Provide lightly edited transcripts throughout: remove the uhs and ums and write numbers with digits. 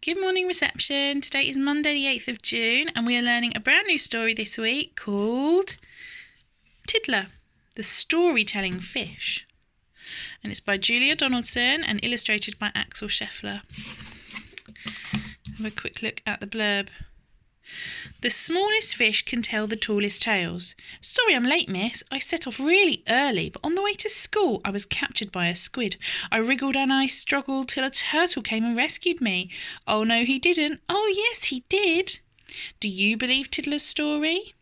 Good morning, reception. Today is Monday the 8th of June and we are learning a brand new story this week called Tiddler, the Storytelling Fish. And it's by Julia Donaldson and illustrated by Axel Scheffler. Have a quick look at the blurb. The smallest fish can tell the tallest tales. Sorry I'm late, miss. I set off really early, but on the way to school I was captured by a squid. I wriggled and I struggled till a turtle came and rescued me. Oh no, he didn't. Oh yes, he did. Do you believe Tiddler's story?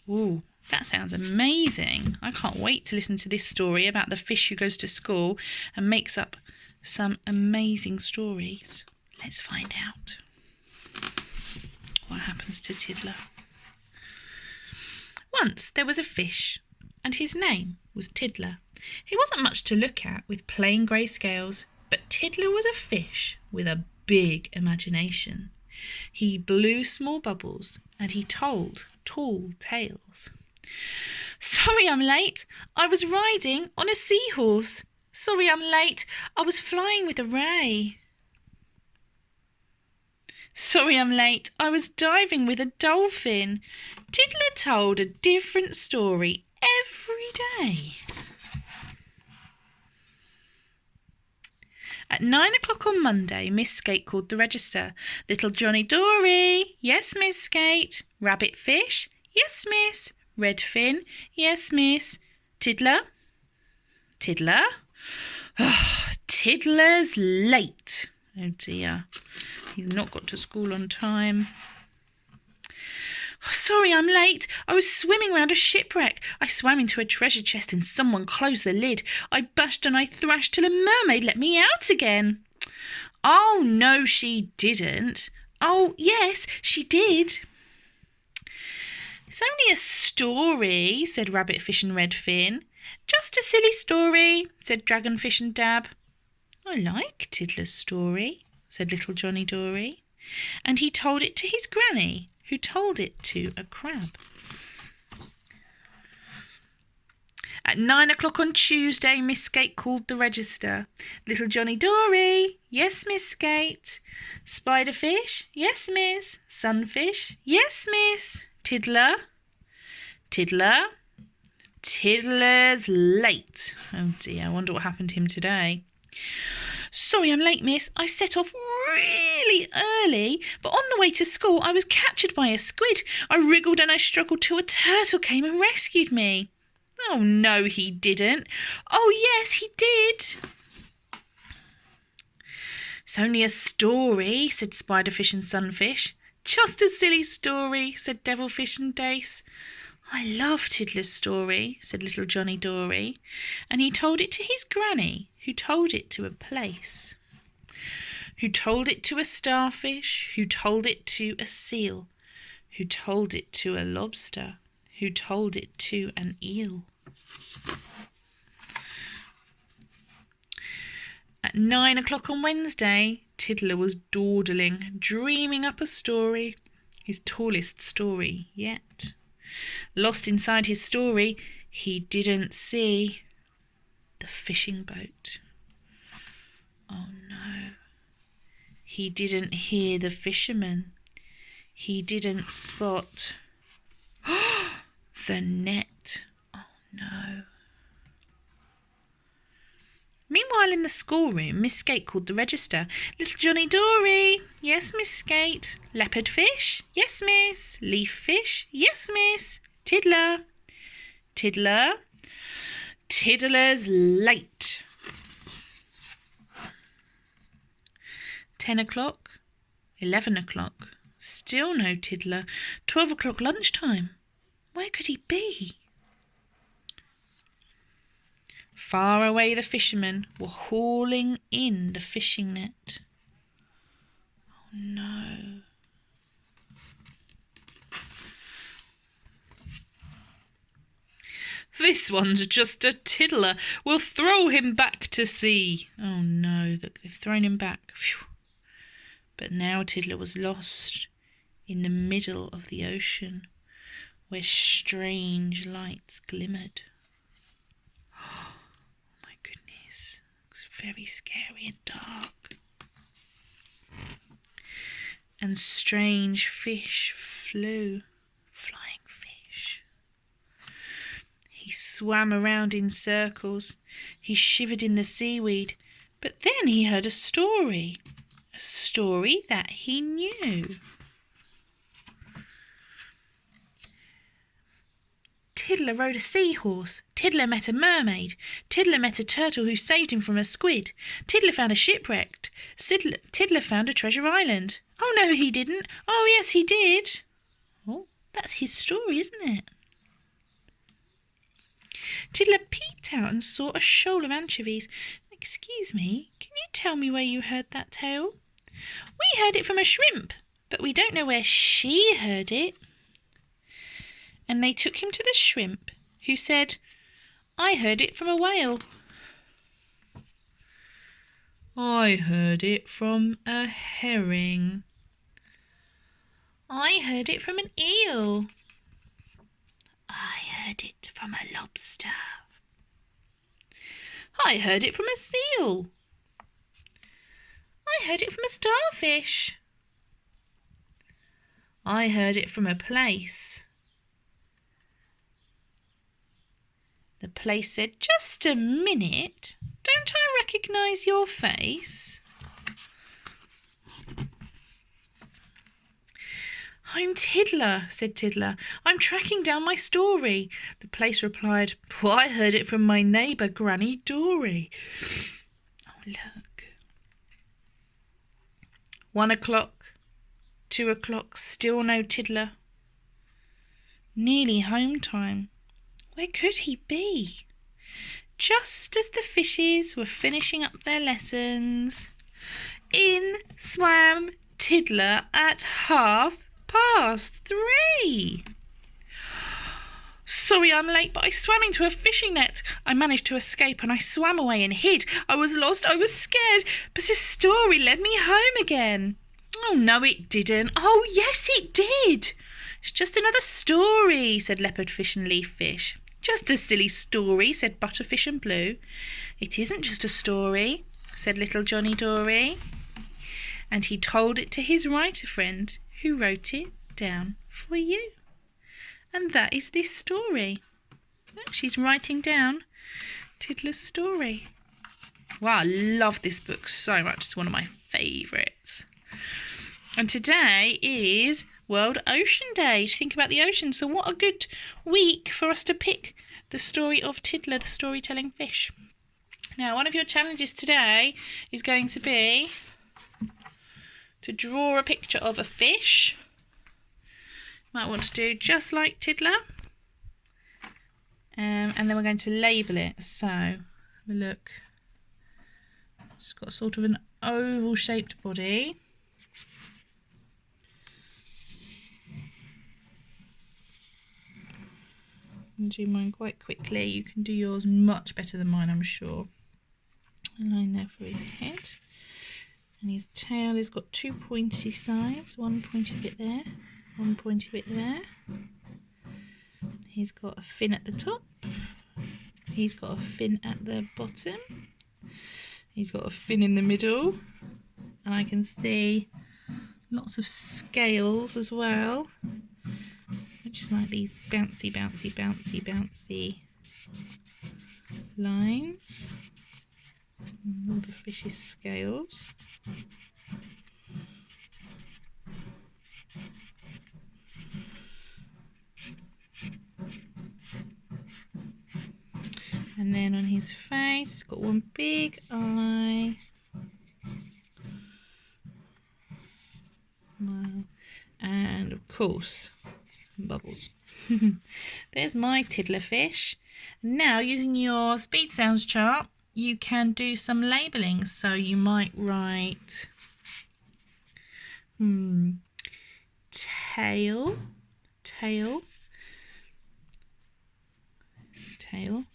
Ooh, that sounds amazing. I can't wait to listen to this story about the fish who goes to school and makes up some amazing stories. Let's find out what happens to Tiddler. Once there was a fish, and his name was Tiddler. He wasn't much to look at, with plain grey scales, but Tiddler was a fish with a big imagination. He blew small bubbles, and he told tall tales. Sorry I'm late. I was riding on a seahorse. Sorry I'm late. I was flying with a ray. Sorry I'm late. I was diving with a dolphin. Tiddler told a different story every day. At 9 o'clock on Monday, Miss Skate called the register. Little Johnny Dory. Yes, Miss Skate. Rabbit fish. Yes, miss. Red fin. Yes, miss. Tiddler. Tiddler. Oh, Tiddler's late. Oh dear. He's not got to school on time. Oh, sorry I'm late. I was swimming round a shipwreck. I swam into a treasure chest and someone closed the lid. I bashed and I thrashed till a mermaid let me out again. Oh, no, she didn't. Oh, yes, she did. It's only a story, said Rabbitfish and Redfin. Just a silly story, said Dragonfish and Dab. I like Tiddler's story, said Little Johnny Dory, and he told it to his granny, who told it to a crab. At 9 o'clock on Tuesday, Miss Skate called the register. Little Johnny Dory. Yes, Miss Skate. Spiderfish. Yes, miss. Sunfish. Yes, miss. Tiddler. Tiddler. Tiddler's late. Oh dear, I wonder what happened to him today. Sorry I'm late, miss. I set off really early, but on the way to school I was captured by a squid. I wriggled and I struggled till a turtle came and rescued me. Oh no, he didn't. Oh yes, he did. It's only a story, said Spiderfish and Sunfish. Just a silly story, said Devilfish and Dace. I love Tiddler's story, said Little Johnny Dory, and he told it to his granny, who told it to a place, who told it to a starfish, who told it to a seal, who told it to a lobster, who told it to an eel. At 9 o'clock on Wednesday, Tiddler was dawdling, dreaming up a story, his tallest story yet. Lost inside his story, he didn't see the fishing boat. Oh no. He didn't hear the fisherman. He didn't spot the net. Oh no. Meanwhile, in the schoolroom, Miss Skate called the register. Little Johnny Dory. Yes, Miss Skate. Leopard fish. Yes, miss. Leaf fish. Yes, miss. Tiddler. Tiddler. Tiddler's late. 10 o'clock. 11 o'clock. Still no Tiddler. 12 o'clock lunchtime. Where could he be? Far away the fishermen were hauling in the fishing net. Oh no. This one's just a tiddler. We'll throw him back to sea. Oh no, look, they've thrown him back. Phew. But now Tiddler was lost in the middle of the ocean, where strange lights glimmered. Oh my goodness, it's very scary and dark. and strange fish flew. Flying fish. He swam around in circles. He shivered in the seaweed. But then he heard a story that he knew. Tiddler rode a seahorse. Tiddler met a mermaid. Tiddler met a turtle who saved him from a squid. Tiddler found a shipwreck. Tiddler found a treasure island. Oh, no, he didn't. Oh, yes, he did. Oh, that's his story, isn't it? Tiddler peeped out and saw a shoal of anchovies. Excuse me, can you tell me where you heard that tale? We heard it from a shrimp, but we don't know where she heard it. And they took him to the shrimp, who said, I heard it from a whale. I heard it from a herring. I heard it from an eel. I heard it from a lobster. I heard it from a seal. I heard it from a starfish. I heard it from a place. The place said, just a minute, don't I recognise your face? I'm Tiddler, said Tiddler. I'm tracking down my story. The place replied, well, I heard it from my neighbour, Granny Dory. Oh, look. 1 o'clock, 2 o'clock, still no Tiddler. Nearly home time. Where could he be? Just as the fishes were finishing up their lessons, in swam Tiddler at 3:30. Sorry I'm late, but I swam into a fishing net. I managed to escape and I swam away and hid. I was lost, I was scared, but his story led me home again. Oh, no, it didn't. Oh, yes, it did. It's just another story, said leopardfish and leaffish. Just a silly story, said butterfish and blue. It isn't just a story, said little Johnny Dory. And he told it to his writer friend, who wrote it down for you. And that is this story. Look, she's writing down Tiddler's story. Wow, I love this book so much. It's one of my favourites. And today is World Ocean Day, to think about the ocean. So what a good week for us to pick the story of Tiddler, the storytelling fish. Now, one of your challenges today is going to be to draw a picture of a fish. Might want to do just like Tiddler. And then we're going to label it. So, have a look. It's got sort of an oval shaped body. I'll do mine quite quickly. You can do yours much better than mine, I'm sure. A line there for his head. And his tail has got 2 pointy sides. One pointy bit there, one pointy bit there. He's got a fin at the top. He's got a fin at the bottom. He's got a fin in the middle. And I can see lots of scales as well, which is like these bouncy, bouncy, bouncy, bouncy lines. And all the fish's scales. And then on his face, he's got one big eye. Smile. And of course, bubbles. There's my Tiddler fish. Now, using your speed sounds chart, you can do some labelling. So you might write tail, tail, tail,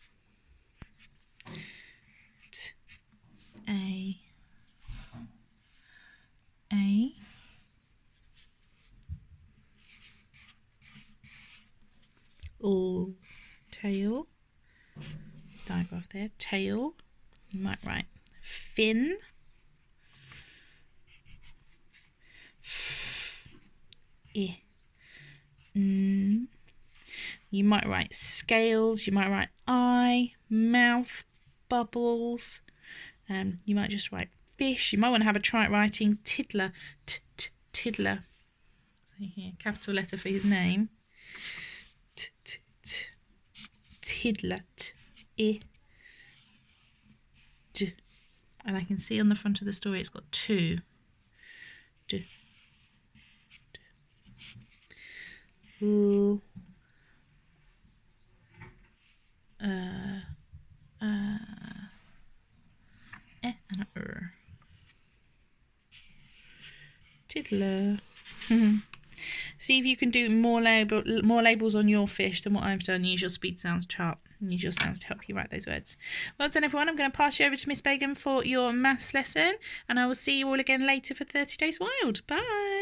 a, or tail, digraph there, tail. You might write fin, I. N. You might write scales. You might write eye, mouth, bubbles. You might just write fish. You might want to have a try at writing tiddler. Tiddler. So here, capital letter for his name. Tiddler. I. D. And I can see on the front of the story it's got 2. D. L. And a R. Tiddler. See if you can do more labels on your fish than what I've done. Use your speed sounds chart. Use your sounds to help you write those words. Well done, everyone. I'm going to pass you over to Miss Begum for your maths lesson, and I will see you all again later for 30 Days Wild. Bye.